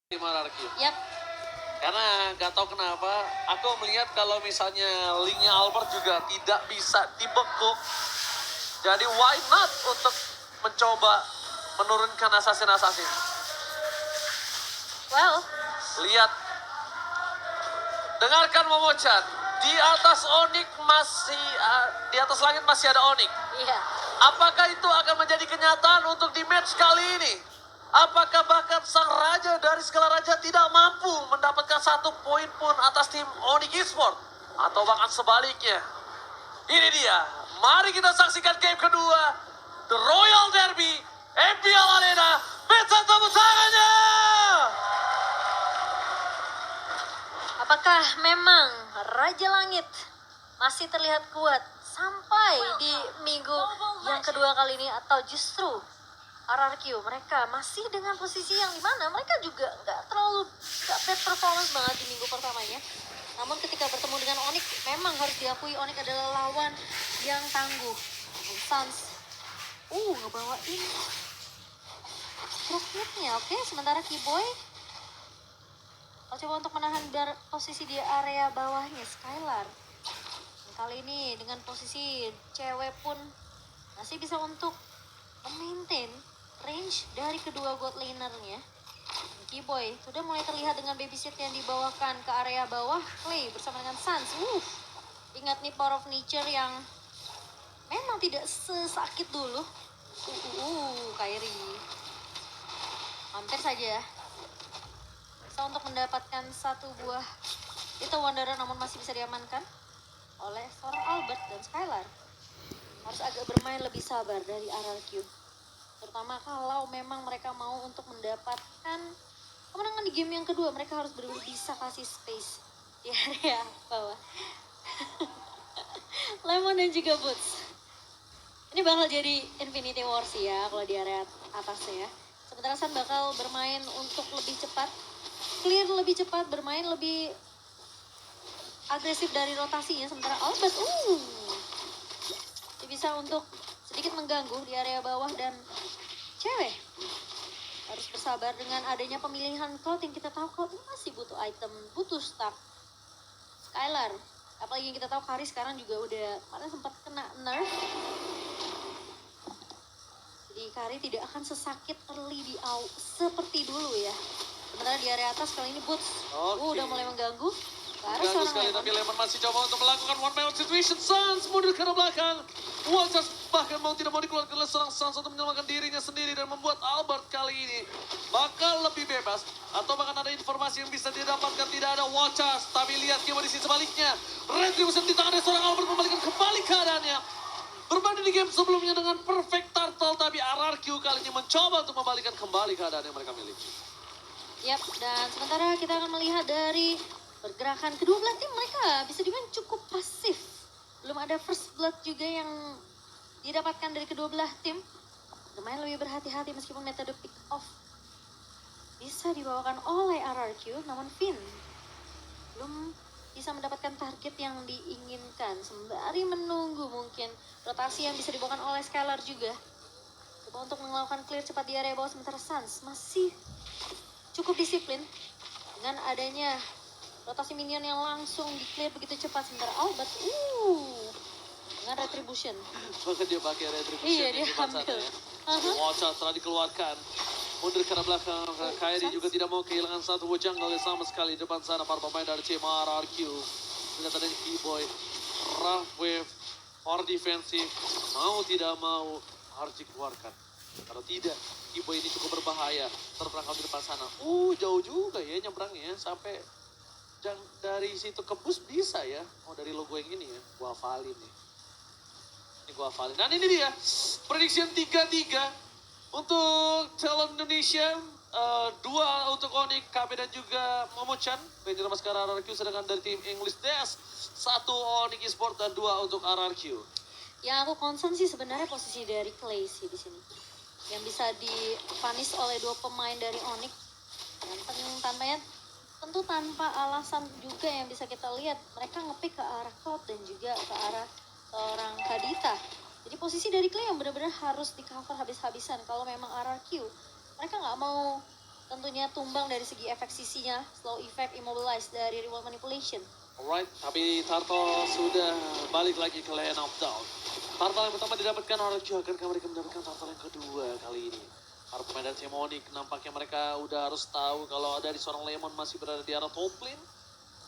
Hierarki. Yap. Karena nggak tahu kenapa, aku melihat kalau misalnya linknya Albert juga tidak bisa dibekuk. Jadi why not untuk mencoba menurunkan assassin. Wow. Lihat, dengarkan Momochan. Di atas Onyx masih, di atas langit masih ada Onyx. Iya. Apakah itu akan menjadi kenyataan untuk di match kali ini? Apakah bahkan sang raja dari segala raja tidak mampu mendapatkan 1 poin pun atas tim Onyx Esports? Atau bahkan sebaliknya? Ini dia. Mari kita saksikan game kedua. The Royal Derby, MPL Arena. Minta tepuk tangannya! Apakah memang Raja Langit masih terlihat kuat sampai di minggu yang kedua kali ini, atau justru RRQ mereka masih dengan posisi yang dimana mereka juga nggak bad performance banget di minggu pertamanya. Namun ketika bertemu dengan Onyx, memang harus diakui Onyx adalah lawan yang tangguh. Suns ngebawain Rocketnya. Oke, sementara Keyboy coba untuk menahan posisi di area bawahnya Skylar. Kali ini dengan posisi cewek pun masih bisa untuk memaintain range dari kedua god lanernya. Keyboy sudah mulai terlihat dengan babysit yang dibawakan ke area bawah. Clay bersama dengan Suns. Ingat nih Power of Nature yang memang tidak sesakit dulu. Kairi hampir saja bisa untuk mendapatkan satu buah itu Wanderer, namun masih bisa diamankan oleh seorang Albert dan Skylar. Harus agak bermain lebih sabar dari RRQ, terutama kalau memang mereka mau untuk mendapatkan kemenangan di game yang kedua. Mereka harus benar-benar bisa kasih space di area bawah. Lemon dan juga Boots, ini bakal jadi Infinity Wars ya kalau di area atasnya ya. Sementara Sun bakal bermain untuk lebih cepat, clear lebih cepat, bermain lebih agresif dari rotasinya. Sementara Albert dia bisa untuk sedikit mengganggu di area bawah, dan cewek harus bersabar dengan adanya pemilihan Cloud yang kita tahu Cloud masih butuh item, butuh stack. Skylar, apalagi yang kita tahu Kari sekarang juga udah kemarin sempat kena nerf. Jadi Kari tidak akan sesakit early di seperti dulu ya. Sementara di area atas kali ini Boots udah mulai mengganggu. Mengganggu sekali, tapi Lemon masih coba untuk melakukan one man situation. Suns mundur ke belakang. Waters bahkan mau tidak mau dikeluarkan oleh seorang Suns untuk menyelamatkan dirinya sendiri dan membuat Albert kali ini bakal lebih bebas. Atau bahkan ada informasi yang bisa didapatkan, tidak ada Waters. Tapi lihat kondisi sebaliknya. Retribution di tangan dari seorang Albert membalikkan kembali keadaannya. Berbanding di game sebelumnya dengan perfect turtle, tapi RRQ kali ini mencoba untuk membalikkan kembali keadaan yang mereka miliki. Yap, dan sementara kita akan melihat dari pergerakan kedua belah tim, mereka bisa dibilang cukup pasif. Belum ada first blood juga yang didapatkan dari kedua belah tim. Lumayan lebih berhati-hati meskipun metode pick off bisa dibawakan oleh RRQ, namun Finn belum bisa mendapatkan target yang diinginkan. Sembari menunggu mungkin rotasi yang bisa dibawakan oleh Skylar juga. Coba untuk melakukan clear cepat di area bawah, sementara Suns masih cukup disiplin dengan adanya rotasi minion yang langsung di-clear begitu cepat. Sementara Albert dengan retribution. Bahkan dia pakai retribution. Iya, dia ambil. Watcher telah dikeluarkan. Mundur ke belakang. Kairi juga tidak mau kehilangan satu jungle sama sekali. Depan sana para pemain dari tim RRQ. Lihat ada Keyboy. Rough wave. Or defensif. Mau tidak mau harus dikeluarkan. Kalau tidak, Keyboy ini cukup berbahaya. Terperangkap di depan sana. Jauh juga ya nyebrangnya. Sampai dari situ ke bus bisa ya. Dari logo yang ini ya. Gua hafalin nih. Ini gua hafalin. Dan ini dia. Prediction 3-3 untuk Talon Indonesia. 2 untuk Onyx, KB dan juga Momochan. Benjamin Maskara RRQ, sedangkan dari tim English Dash 1 Onyx Esports dan 2 untuk RRQ. Yang aku concern sih sebenarnya posisi dari Clay sih di sini. Yang bisa dipanis oleh 2 pemain dari Onyx. Dan tampaknya tentu tanpa alasan juga yang bisa kita lihat, mereka ngepick ke arah Cloud dan juga ke arah seorang Kadita. Jadi posisi dari Clay yang benar-benar harus di cover habis-habisan kalau memang RRQ mereka nggak mau tentunya tumbang dari segi efek sisinya, slow effect, immobilize dari Reward Manipulation. Alright, tapi Turtle sudah balik lagi ke lane of down. Turtle yang pertama didapatkan RRQ, akankah mereka mendapatkan Turtle yang kedua kali ini? Para pemain dari Onyx nampaknya mereka udah harus tahu kalau dari seorang Lemon masih berada di arah top lane.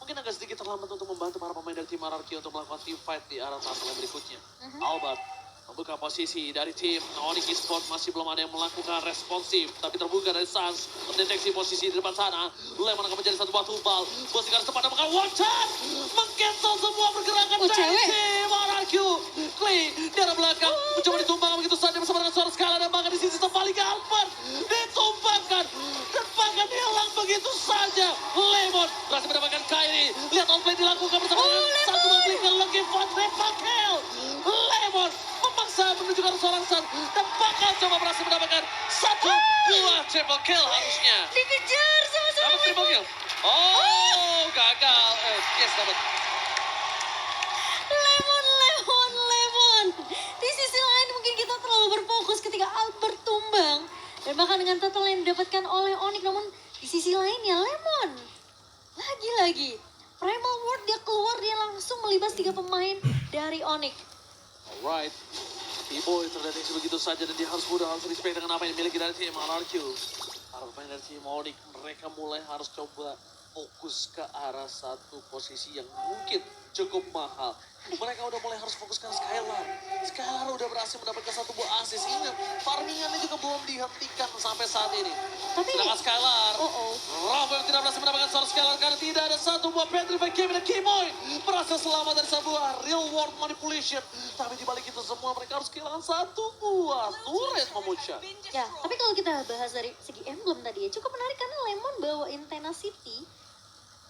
Mungkin agak sedikit terlambat untuk membantu para pemain dari tim RRQ untuk melakukan team fight di arah Turtle yang berikutnya. Albert membuka posisi dari tim Onyx Esports, masih belum ada yang melakukan responsif, tapi terbuka dari Sans, mendeteksi posisi di depan sana. Lemon akan menjadi satu buah tumpal, bos sekarang sempat memakan one shot, mengcancel semua pergerakan dari tim RRQ. Clay di arah belakang, mencoba ditumbang begitu saja bersama dengan suara skala, dan bahkan di sisi kembali ke Albert, ditumbangkan, dan bahkan hilang begitu saja. Lemon berhasil mendapatkan Kyrie, lihat outplay dilakukan bersama dengan satu memberikan lagi for triple kill. Lemon memaksa menuju ke seorang Sun dan bakal coba berhasil mendapatkan satu buah triple kill harusnya. Dikejar sama-sama Dapat triple kill. Oh, gagal. Yes, dapat. Lemon. Di sisi lain mungkin kita terlalu berfokus ketika Albert tumbang. Dan bahkan dengan total yang didapatkan oleh Onyx, namun di sisi lainnya Lemon. Lagi-lagi. Primal Ward dia keluar, dia langsung melibas 3 pemain dari Onyx. Alright. T-Boy terdeteksi begitu saja dan dia harus respect dengan apa yang dimiliki dari tim RRQ. Para pemain dari tim Onyx, mereka mulai harus coba fokus ke arah satu posisi yang mungkin cukup mahal. Mereka udah mulai harus fokuskan Skylar. Skylar udah berhasil mendapatkan satu buah assist. Ingat, farmingannya juga belum dihentikan sampai saat ini. Tapi sedangkan Skylar, Rafael tidak berhasil mendapatkan seorang Skylar karena tidak ada satu buah Petrify Game dan Keyboy berhasil selamat dari sebuah real world manipulation. Tapi dibalik itu semua mereka harus kehilangan satu buah turret Momocha. ya, tapi kalau kita bahas dari segi emblem tadi ya, cukup menarik karena Lemon bawain Tenacity.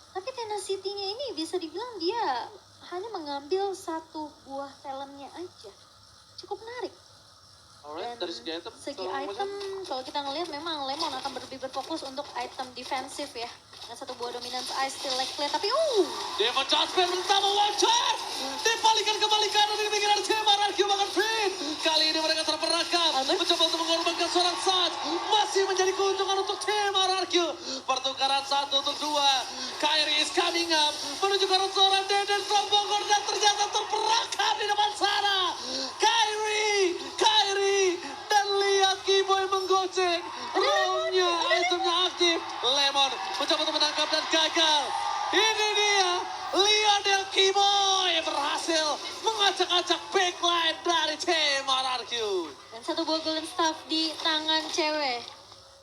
Tapi Tenacity-nya ini bisa dibilang dia hanya mengambil satu buah talentnya aja. Cukup menarik. Alright, dari segi item, kalau kita ngelihat memang Lemon akan lebih berfokus untuk item defensif ya. Dengan satu buah dominance ice still like play, tapi Devon Jasper pertama one shot. Dibalikan kembali kanan di pinggiran tim RRQ bahkan Finn. Kali ini mereka terperangkap. Mencoba untuk mengorbankan seorang Saj. Masih menjadi keuntungan untuk tim RRQ. Pertukaran 1 untuk 2. Kyrie is coming up. Menuju ke arah seorang Deden from Bogor dan ternyata terperangkap di depan sana. Kyrie. Dan lihat Keyboy menggocek. Roundnya itemnya aktif. Lemon mencoba untuk menangkap dan gagal. Ini dia, Lionel Keyboy berhasil mengacak-acak backline dari tim RRQ. Dan satu buah golden staff di tangan cewek.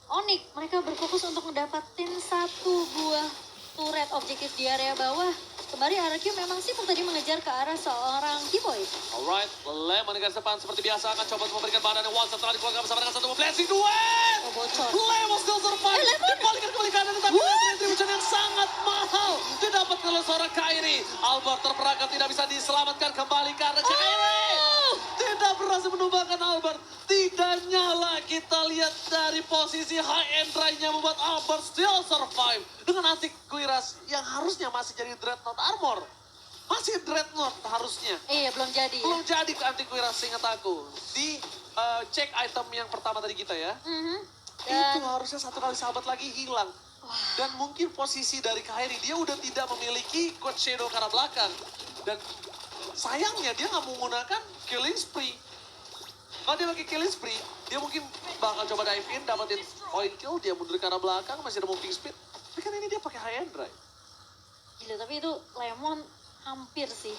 Onyx, mereka berfokus untuk mendapatkan satu buah turret objektif di area bawah. Kembali RRQ memang sibuk tadi mengejar ke arah seorang Keyboy. Alright, Lemon di garis depan seperti biasa akan coba memberikan badan yang one setelah dikeluarkan bersama dengan satu blessing duet. Bocor. Lemon still survive. Dibalikan kembali kanan tetapi retribution yang sangat mahal didapatkan oleh seorang Kyrie. Albert terperangkap tidak bisa diselamatkan kembali karena Kyrie tidak berhasil menumbangkan Albert. Tidak nyala, kita lihat dari posisi high end drive-nya membuat Albert still survive dengan anti Quiras yang harusnya masih jadi Dreadnought armor. Masih Dreadnought harusnya. Iya, belum jadi. Belum jadi anti Quiras ingat aku. Di cek item yang pertama tadi kita ya. Itu harusnya satu kali sahabat lagi hilang. Dan mungkin posisi dari Kyrie dia udah tidak memiliki Coach Shadow ke arah belakang. Dan sayangnya dia nggak menggunakan Killing Spree. Kalau dia pakai Killing Spree, dia mungkin bakal coba dive in, dapetin point kill, dia mundur ke arah belakang, masih ada moving speed. Tapi kan ini dia pakai high end drive. Gila, tapi itu Lemon hampir sih.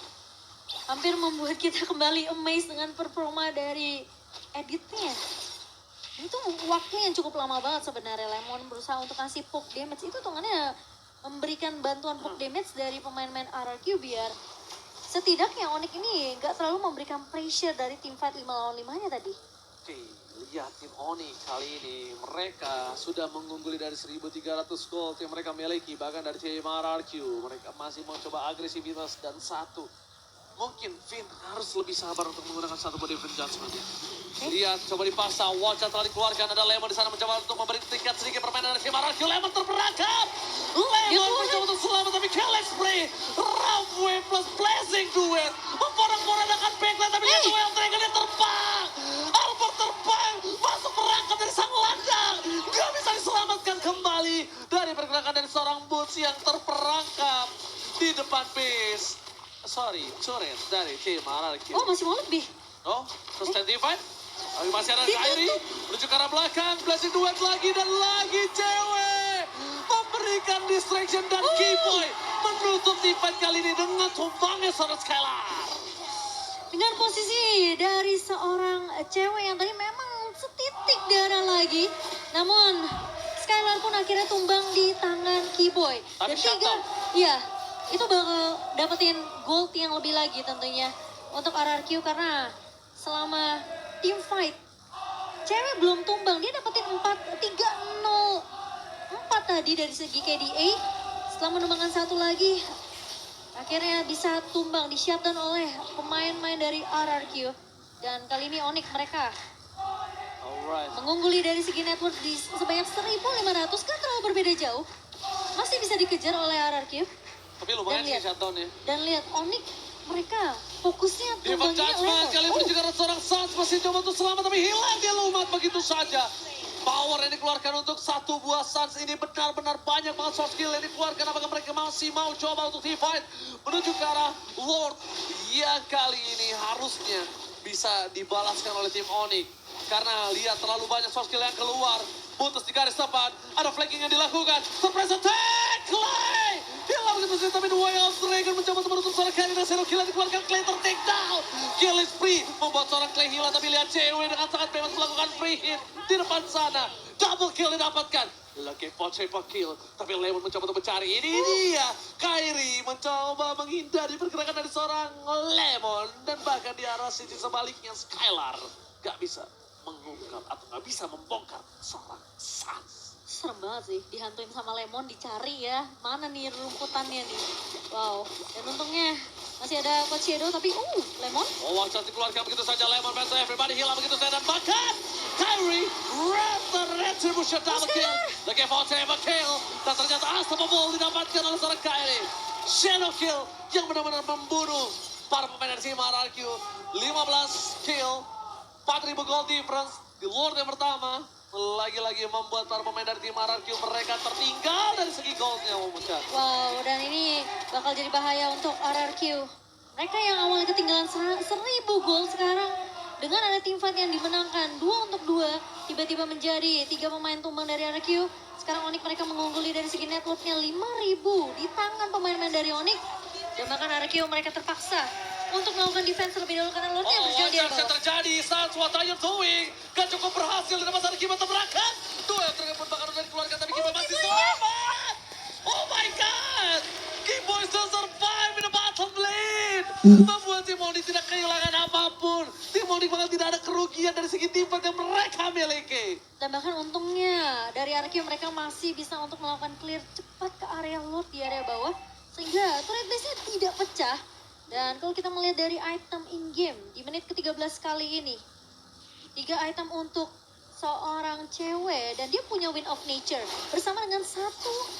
Hampir membuat kita kembali amazed dengan performa dari editnya. Itu waktu yang cukup lama banget sebenarnya. Lemon berusaha untuk kasih poke damage. Itu hitungannya memberikan bantuan poke damage dari pemain-pemain RRQ biar setidaknya Onyx ini nggak terlalu memberikan pressure dari tim fight 5 lawan 5-nya tadi. Oke, lihat tim Onyx kali ini. Mereka sudah mengungguli dari 1.300 gold yang mereka miliki. Bahkan dari tim RRQ, mereka masih mau coba agresivitas dan satu. Mungkin Finn harus lebih sabar untuk menggunakan satu body defense judgment. Lihat, coba dipasang. Wajah telah dikeluarkan. Ada Lemon di sana mencoba untuk memberi tingkat sedikit permainan dari tim RRQ. Lemon terperangkap. Lemon mencoba untuk selamat tapi Kellex Spray. Ramway plus blessing duet. Memporak-porandakan backline tapi lihat duel Dragon dia terbang. Albert terbang. Masuk perangkap dari sang landang. Gak bisa diselamatkan kembali. pergerakan dari seorang Boots yang terperangkap di depan base. Sorry, coret dari tim RRQ. Oh, masih mau lebih. Oh, terus Tendified. Tapi masih ada Kairi menuju ke arah belakang. Blessing duet lagi dan lagi cewek. Memberikan distraction dan Keyboy menutup teamfight kali ini dengan tumbangnya seorang Skylar. Dengan posisi dari seorang cewek yang tadi memang setitik darah lagi. Namun Skylar pun akhirnya tumbang di tangan Keyboy. Tapi Dan shutdown. iya, itu bakal dapetin gold yang lebih lagi tentunya untuk RRQ karena selama team fight cewek belum tumbang, dia dapetin 4 tadi dari segi KDA. Setelah menumbangkan satu lagi, akhirnya bisa tumbang, di shutdown oleh pemain-pemain dari RRQ. Dan kali ini Onyx mereka Alright. mengungguli dari segi network di sebanyak 1.500, kan terlalu berbeda jauh. Masih bisa dikejar oleh RRQ. Tapi lumayan Dan sih lihat. shutdown ya. Dan lihat Onyx mereka fokusnya Divine tumbangnya Judgment kali ini juga seorang Sans masih coba untuk selamat tapi hilang dia lumat begitu saja. Power yang dikeluarkan untuk satu buah Sans ini benar-benar banyak banget soft skill yang dikeluarkan. Apakah mereka masih mau coba untuk divide menuju ke arah Lord yang kali ini harusnya bisa dibalaskan oleh tim Onyx. Karena lihat terlalu banyak soft skill yang keluar. Putus di garis depan, ada flanking yang dilakukan. Surprise attack, Clay! Hilang begitu saja tapi The Way of Dragon mencoba untuk menutup seorang Kairi dan Zero Kill yang dikeluarkan. Clay ter-take down. Kill is free, membuat seorang Clay hilang tapi lihat cewek dengan sangat bebas melakukan free hit di depan sana. Double kill didapatkan. Lagi Poche kill, tapi Lemon mencoba untuk mencari. Ini dia, Kairi mencoba menghindari pergerakan dari seorang Lemon. Dan bahkan di arah sisi sebaliknya Skylar gak bisa mengungkap atau gak bisa membongkar seorang Sans. serem banget sih, dihantuin sama Lemon, dicari ya, mana nih rumputannya nih. Wow, dan untungnya masih ada Coach Shadow, tapi Lemon. Oh, one shot dikeluarkan begitu saja Lemon versus everybody hilang begitu saja dan bahkan Kyrie retribution double kill. Lagi Forte kill dan ternyata unstoppable didapatkan oleh seorang Kyrie. Shadow kill yang benar-benar membunuh para pemain dari tim RRQ. 15 kill, 4.000 gold difference di Lord yang pertama. Lagi-lagi membuat para pemain dari tim RRQ mereka tertinggal dari segi goldnya, Momucan. Wow, dan ini bakal jadi bahaya untuk RRQ. Mereka yang awalnya ketinggalan 1.000 gol sekarang dengan ada tim fight yang dimenangkan 2-2, tiba-tiba menjadi 3 pemain tumbang dari RRQ. Sekarang Onyx mereka mengungguli dari segi networknya 5.000 di tangan pemain-pemain dari Onyx. Dan bahkan RRQ mereka terpaksa untuk melakukan defense terlebih dahulu karena Lordnya berjalan di Wajar bawah. terjadi saat what are you doing? Gak cukup berhasil dan masa Kiba terberangkat. Dua yang pun bakal udah dikeluarkan tapi Kiba masih selamat. Oh my god. Kiba still survive in the bottom lane. Membuat tim Onyx tidak kehilangan apapun. Tim Onyx bahkan tidak ada kerugian dari segi tim fight yang mereka miliki. Dan bahkan untungnya dari RRQ mereka masih bisa untuk melakukan clear cepat ke area Lord di area bawah. Sehingga turret base-nya tidak pecah. Dan kalau kita melihat dari item in-game di menit ke-13 kali ini. 3 item untuk seorang cewek dan dia punya Wind of Nature. Bersama dengan 1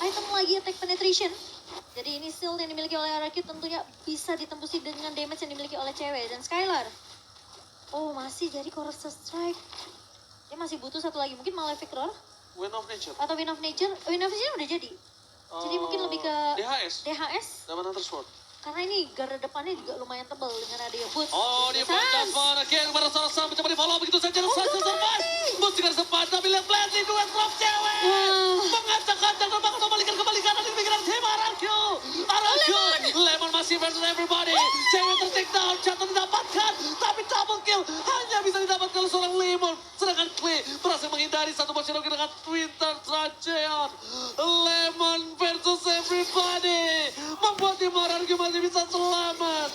item lagi attack penetration. Jadi ini shield yang dimiliki oleh RRQ tentunya bisa ditembusi dengan damage yang dimiliki oleh cewek. Dan Skylar, masih jadi Corrosive Strike. Dia masih butuh 1 lagi, mungkin Malefic Roar. Wind of Nature. Atau Wind of Nature. Wind of Nature udah jadi. Jadi mungkin lebih ke DHS. Dapat Hunter Sword. Karena ini garda depannya juga lumayan tebal dengan adanya Boots. Oh, dia Judgment again kepada seorang Sam mencoba di follow begitu saja dan Sans survive. Boots juga sempat tapi lihat Bladley duet drop cewek. Mengacak-acak dan bakal kembali kanan di pikiran tim RRQ. Lemon masih versus everybody. Cewek ter-take down, jatuh didapatkan. Tapi double kill hanya bisa didapatkan oleh seorang Lemon. Sedangkan Clay berhasil menghindari satu bot Shadow dengan Twitter Trajeon. Lemon versus everybody. Membuat tim RRQ masih bisa selamat.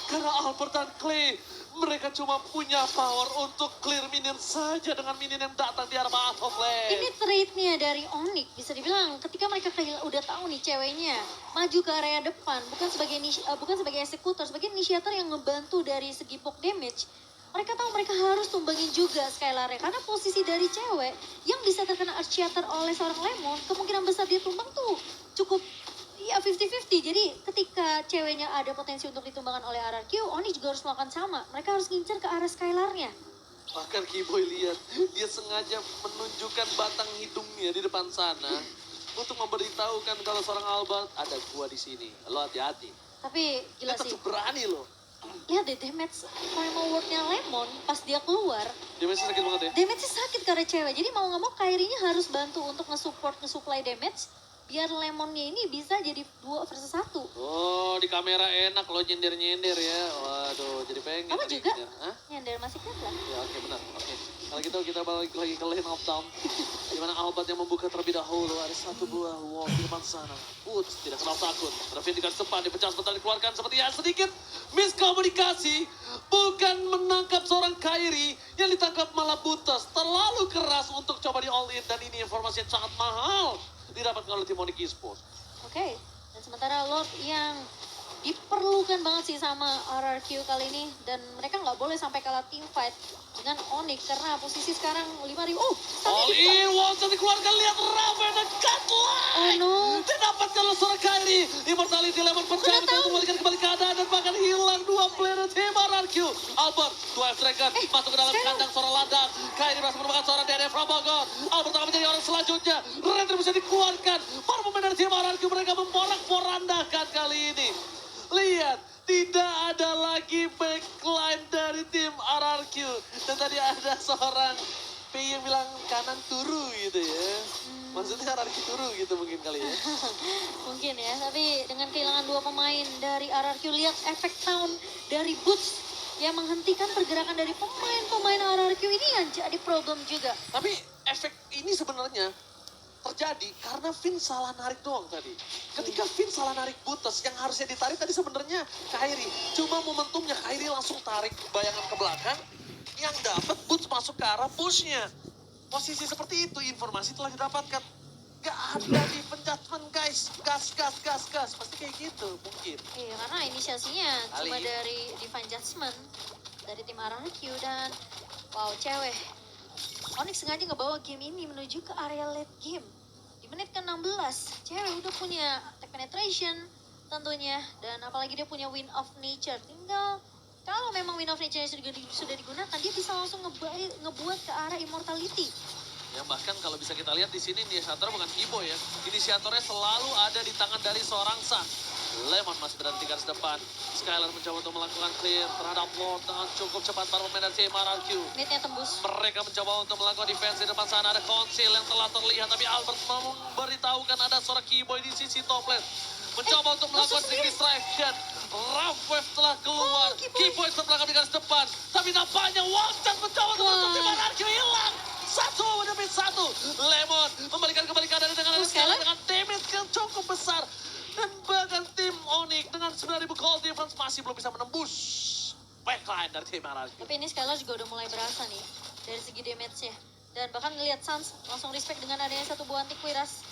Karena Albert dan Clay, mereka cuma punya power untuk clear minion saja dengan minion yang datang di arah bottom lane. Ini trade-nya dari Onyx, bisa dibilang ketika mereka udah tahu nih ceweknya maju ke area depan, bukan sebagai eksekutor, sebagai inisiator yang ngebantu dari segi poke damage. Mereka tahu mereka harus tumbangin juga Skylar karena posisi dari cewek yang bisa terkena Earth Shatter oleh seorang Lemon, kemungkinan besar dia tumbang tuh cukup 50-50. Jadi ketika ceweknya ada potensi untuk ditumbangkan oleh RRQ, Onyx juga harus melakukan sama. Mereka harus ngincer ke arah Skylarnya. Bahkan Keyboy lihat, dia sengaja menunjukkan batang hidungnya di depan sana. untuk memberitahukan kalau seorang Albert ada gua di sini. Lo hati-hati. Tapi Dia gila sih. tetap berani lo. Lihat deh damage primal wardnya Lemon pas dia keluar. Dia masih sakit banget ya. Damage-nya sakit karena cewek. Jadi mau nggak mau Kairi-nya harus bantu untuk nge-supply damage. Biar Lemonnya ini bisa jadi 2 versus 1. Oh, di kamera enak lo nyender-nyender ya. Waduh, jadi pengen. Kamu tadi juga? nyender. Hah? Nyender masih kan lah. Ya oke benar. Oke. Kalau gitu kita balik lagi ke lane of down. Di mana Albert yang membuka terlebih dahulu. Ada satu buah wall di depan sana. Woods tidak kenal takut. Raffin di garis depan dipecah sebentar dikeluarkan seperti ya sedikit miskomunikasi. Bukan menangkap seorang Kairi yang ditangkap malah Butas. Terlalu keras untuk coba di all in dan ini informasi yang sangat mahal didapatkan oleh tim Onyx Esports. Oke. Dan sementara Lord yang diperlukan banget sih sama RRQ kali ini. Dan mereka nggak boleh sampai kalah team fight dengan Onyx. Karena posisi sekarang 5.000. Oh, All in, Watson dikeluarkan, lihat Raven dan Cutline. Oh no. Didapatkan oleh seorang Kairi. Immortality Lemon percaya untuk membalikan kembali keadaan dan bahkan hilang 2 player tim RRQ. Albert, 2 Dragon, masuk ke dalam kandang seorang landak. Kairi berhasil menemukan seorang DNF from Bogor. Albert akan menjadi orang selanjutnya. Render bisa dikeluarkan. Para pemain dari tim RRQ mereka memporak-porandakan kali ini. Lihat, tidak ada lagi backline dari tim RRQ. Dan tadi ada seorang P yang bilang kanan turu gitu ya. Maksudnya RRQ turu gitu mungkin kali ya. Mungkin ya, tapi dengan kehilangan 2 pemain dari RRQ, lihat efek tahun dari Boots yang menghentikan pergerakan dari pemain-pemain RRQ ini yang jadi problem juga. Tapi efek ini sebenarnya terjadi karena Finn salah narik doang tadi. Ketika Finn salah narik Butas, yang harusnya ditarik tadi sebenarnya Kairi. Cuma momentumnya Kairi langsung tarik bayangan ke belakang, yang dapat Boots masuk ke arah pushnya. Posisi seperti itu informasi telah didapatkan. Gak ada di penjudgment guys, gas. Pasti kayak gitu mungkin. Iya, karena inisiasinya cuma Ali. dari Divine Judgment dari tim RRQ dan wow, cewek. Onyx sengaja ngebawa game ini menuju ke area late game. Di menit ke-16, cewek udah punya attack penetration tentunya. Dan apalagi dia punya Wind of Nature. Tinggal kalau memang Wind of Nature sudah digunakan, dia bisa langsung ngebuat ke arah Immortality. Ya bahkan kalau bisa kita lihat di sini inisiator bukan Kibo ya. Inisiatornya selalu ada di tangan dari seorang San. Lemon masih berada di garis depan. Skylar mencoba untuk melakukan clear terhadap Lord dengan cukup cepat para pemain dari tim RRQ. Midnya tembus. Mereka mencoba untuk melakukan defense di depan sana. Ada konsil yang telah terlihat. Tapi Albert memberitahukan ada seorang Keyboy di sisi top lane. Mencoba untuk melakukan sedikit distraction. Ramwave telah keluar. Keyboy terperangkap di garis depan. Tapi nampaknya Wangchat mencoba untuk menutup tim RRQ hilang. Satu demi satu. Lemon membalikan kembali keadaan dengan ada Skylar dengan damage yang cukup besar. Dan bahkan tim Onyx dengan 9.000 gold difference masih belum bisa menembus backline dari tim RRQ. Tapi ini Skylar juga udah mulai berasa nih dari segi damage-nya. Dan bahkan ngelihat Sans langsung respect dengan adanya satu buah antiquiras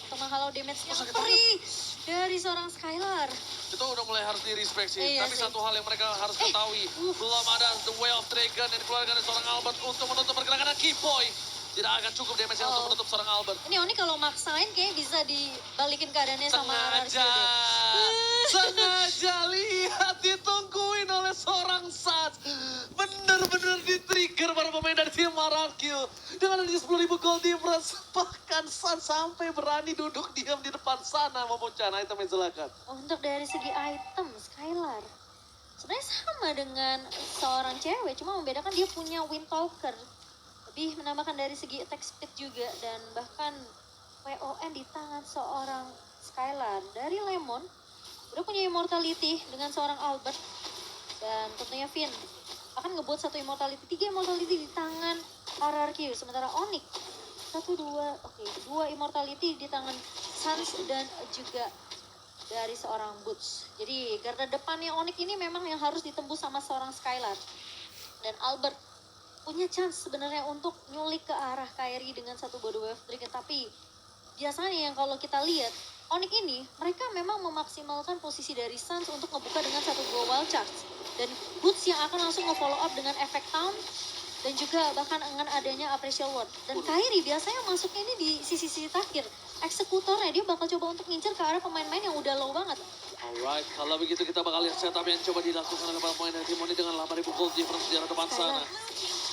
untuk menghalau damage yang perih dari seorang Skylar. Itu udah mulai harus di-respect sih. Iya Tapi sih. satu hal yang mereka harus ketahui. Belum ada The Way of Dragon yang dikeluarkan dari seorang Albert untuk menutup pergerakan dan Keyboy. Tidak akan cukup damage untuk menutup seorang Albert. Ini Oni kalau maksain kayak bisa dibalikin keadaannya sama RRQ Sengaja. deh. Sengaja lihat ditungguin oleh seorang Sats. Bener-bener di-trigger para pemain dari tim RRQ. Dengan adanya 10.000 gold difference. Bahkan Sats sampai berani duduk diam di depan sana memecahkan item yang silakan. Untuk dari segi item, Skylar sebenarnya sama dengan seorang cewek, cuma membedakan dia punya Windtalker. Lebih menambahkan dari segi attack speed juga, dan bahkan WON di tangan seorang Skylar. Dari Lemon udah punya Immortality dengan seorang Albert, dan tentunya Finn akan ngebuat satu Immortality, 3 Immortality di tangan RRQ. Sementara Onyx 2 Immortality di tangan Sans dan juga dari seorang Boots. Jadi garda depannya Onyx ini memang yang harus ditembus sama seorang Skylar. Dan Albert punya chance sebenarnya untuk nyulik ke arah Kairi dengan satu body wave drink. Tapi biasanya yang kalau kita lihat Onyx ini mereka memang memaksimalkan posisi dari Sans untuk ngebuka dengan satu buah wild charge. Dan Boots yang akan langsung nge-follow up dengan efek town dan juga bahkan dengan adanya appracial ward. Dan Kairi biasanya masuknya ini di sisi-sisi terakhir. Eksekutornya dia bakal coba untuk ngincer ke arah pemain-pemain yang udah low banget. Alright, kalau begitu kita bakal lihat setup yang coba dilakukan oleh para pemain dari tim Onyx dengan 8.000 gold difference di arah depan sana.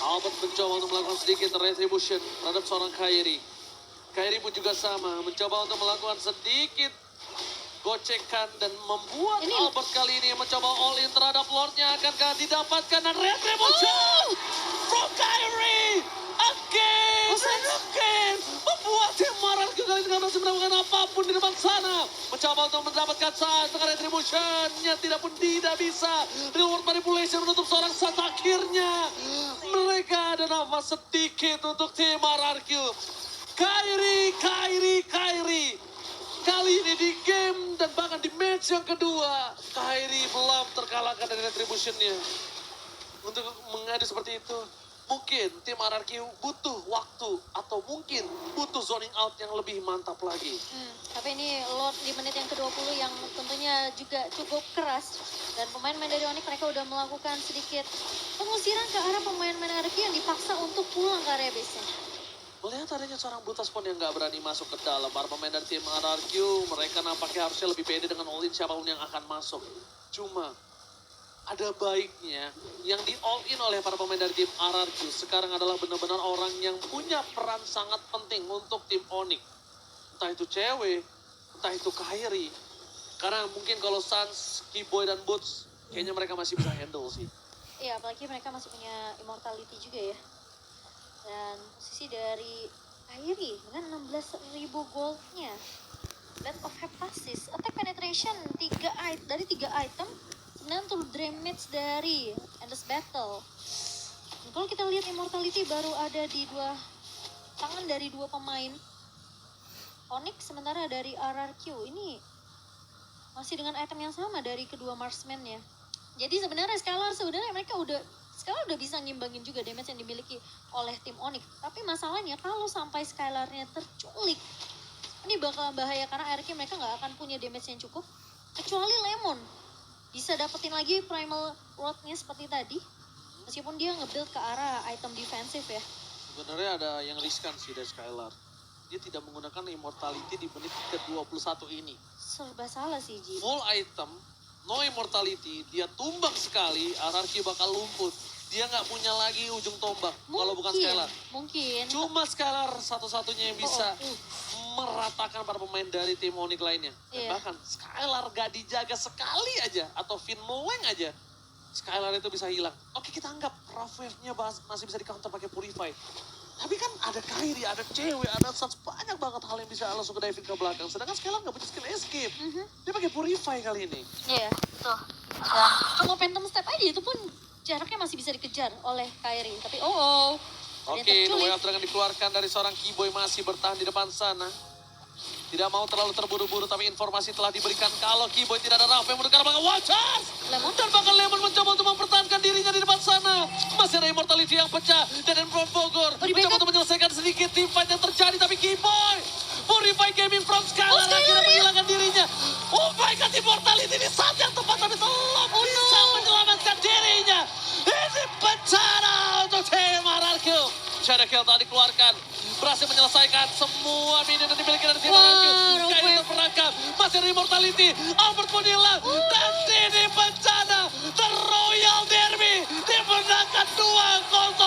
Albert mencoba untuk melakukan sedikit retribution terhadap seorang Kairi. Kairi pun juga sama, mencoba untuk melakukan sedikit gocekan dan membuat Ini- Albert kali ini mencoba all in terhadap Lordnya. Akankah didapatkan dan retribution from Kairi again and again, membuat tim Mararkyu kali ini masih melakukan apapun di depan sana, mencoba untuk mendapatkan saat dengan retributionnya tidak bisa. Reward manipulation menutup seorang saat akhirnya. Mereka ada nafas sedikit untuk tim Mararkyu. Kairi. Kali ini di game dan bahkan di match yang kedua, Kairi belum terkalahkan dari retributionnya. Untuk mengadu seperti itu, mungkin tim RRQ butuh waktu atau mungkin butuh zoning out yang lebih mantap lagi. Tapi ini Lord di menit yang ke-20 yang tentunya juga cukup keras. Dan pemain-pemain dari Onyx mereka udah melakukan sedikit pengusiran ke arah pemain-pemain RRQ yang dipaksa untuk pulang ke area base-nya. Melihat adanya seorang Butaspawn yang nggak berani masuk ke dalam, para pemain dari tim RRQ, mereka nampaknya harusnya lebih pede dengan all-in siapapun yang akan masuk. Cuma, ada baiknya yang di all-in oleh para pemain dari tim RRQ sekarang adalah benar-benar orang yang punya peran sangat penting untuk tim Onyx. Entah itu cewek, entah itu Kairi. Karena mungkin kalau Sans, Keyboy, dan Boots, kayaknya mereka masih bisa handle sih. Iya, apalagi mereka masih punya immortality juga ya. Dan posisi dari Kairi dengan 16.000 goldnya. Blade of Hephasis, attack penetration dari 3 item, 9 damage dari Endless Battle. Dan kalau kita lihat immortality baru ada di tangan dari 2 pemain Onyx, sementara dari RRQ ini masih dengan item yang sama dari kedua marksman-nya. Jadi sebenarnya mereka udah bisa ngimbangin juga damage yang dimiliki oleh tim Onyx. Tapi masalahnya kalau sampai Skylar-nya terculik, ini bakal bahaya karena RRQ mereka nggak akan punya damage yang cukup. Kecuali Lemon bisa dapetin lagi primal rod-nya seperti tadi. Meskipun dia nge-build ke arah item defensif ya. Sebenarnya ada yang riskan sih dari Skylar. Dia tidak menggunakan immortality di menit ke-21 ini. Serba salah sih, Ji. Full item, no immortality, dia tumbang sekali, RRQ bakal lumput. Dia nggak punya lagi ujung tombak kalau bukan Skylar. Mungkin. Cuma Skylar satu-satunya yang bisa meratakan para pemain dari tim Onyx lainnya. Dan Iya. bahkan Skylar gak dijaga sekali aja, atau Finn Moeng aja, Skylar itu bisa hilang. Oke, kita anggap rough wave-nya masih bisa di counter pakai Purify. Tapi kan ada Kairi, ada cewek, ada Sans, banyak banget hal yang bisa langsung ke diving ke belakang. Sedangkan Skylar nggak punya skill escape. Dia pakai Purify kali ini. Iya, betul. Dan cuma Phantom Step aja itu pun jaraknya masih bisa dikejar oleh Kairi. Tapi Oke, The Way Out akan dikeluarkan dari seorang Keyboy, masih bertahan di depan sana. Tidak mau terlalu terburu-buru, tapi informasi telah diberikan kalau Keyboy tidak ada Rafa yang mendekat belakang. Watchers! Lemon. Dan bahkan Lemon mencoba untuk mempertahankan dirinya di depan sana. Masih ada immortality yang pecah. Dan from Bogor di mencoba backup. untuk menyelesaikan sedikit team fight yang terjadi. Tapi Keyboy, Purify Gaming from Skylar Skylar akhirnya ya. menghilangkan dirinya. Oh my god, immortality di saat yang tepat, tapi belum bisa menyelamatkan dirinya. Ini bencana untuk tim RRQ. Shadow Kill tadi keluarkan, berhasil menyelesaikan semua minion yang dimiliki dari tim RRQ. Kairi terperangkap, masih ada immortality. Albert pun hilang, dan ini bencana. The Royal Derby dimenangkan 2-0